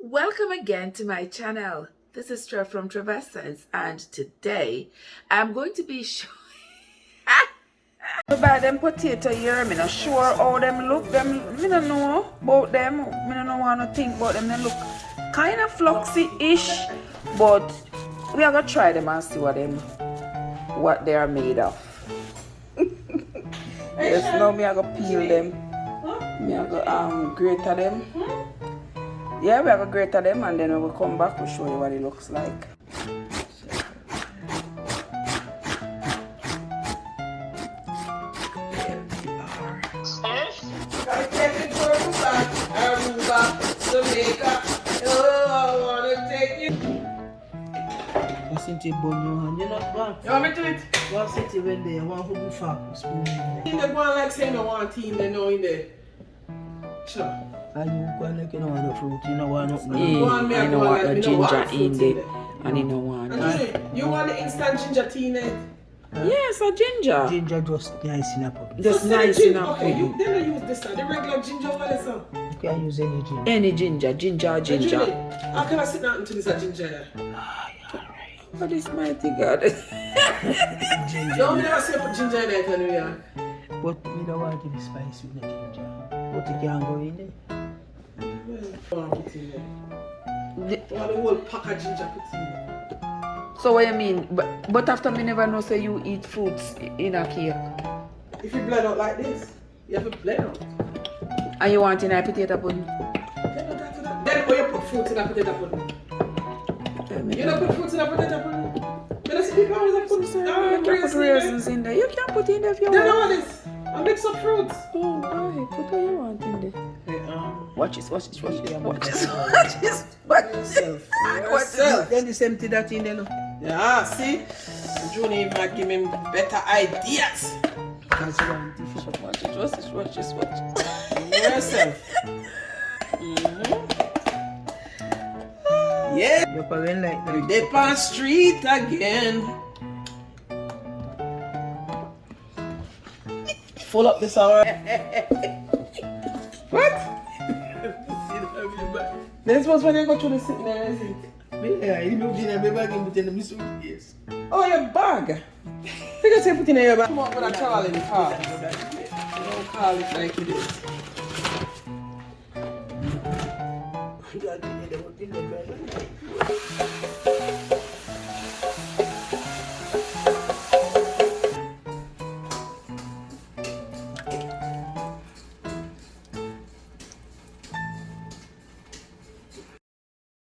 Welcome again to my channel. This is Trev from Trevessence, and today I'm going to be showing buy them potato here. I'm not sure how them look. Them I don't know about them. I don't know how to think about them. They look kind of floxy-ish, but we are gonna try them and see what they are made of. Yes, now me I go peel them. Me I go grate them. Yeah, we have a grate them and then we will come back to show you what it looks like. You want me to it? One city when they want to be fat, spoon in there. They go on like saying no one team, they know in there. Sure. And you go like you know want no fruit, you know want nothing. I know want no ginger in there, and you know want. You want the instant ginger tea in it? Yes, a ginger. Ginger just nice in a pot. Just nice in a pot. Okay, you then use this the regular ginger what is up? You can use any ginger. Any ginger. How can I sit down into this ginger? What is mighty God? Ginger. No, we never say put ginger in it when we are. But we don't want to be spicy with the ginger. But it can go in there. Well, put in there. The whole pack of ginger put in there. So what you mean? But after me never know say you eat fruits in a cake. If you blend out like this, you have to blend out. And you want in a potato pudding? Then when you put fruits in a potato pudding. You don't put fruits in a potato pudding? But I see people always put you can put raisins in there. You can put in there if you want. Then all this. I mix up fruits. Oh, boy. Put what you want in there. Watch this. Then the same thing that in there. No? Yeah, see? Junior might give me better ideas. That's one different. Watch this. Yourself. Yeah. You're probably like that. Dip on street again. Full up this hour. What? Then suppose when you go through the sitting there, is it? Yeah, you moved in and bag and put in the suitcase. Oh, your bag? Think I say put in your bag. Come on, when I call in the car. You don't call it like it is.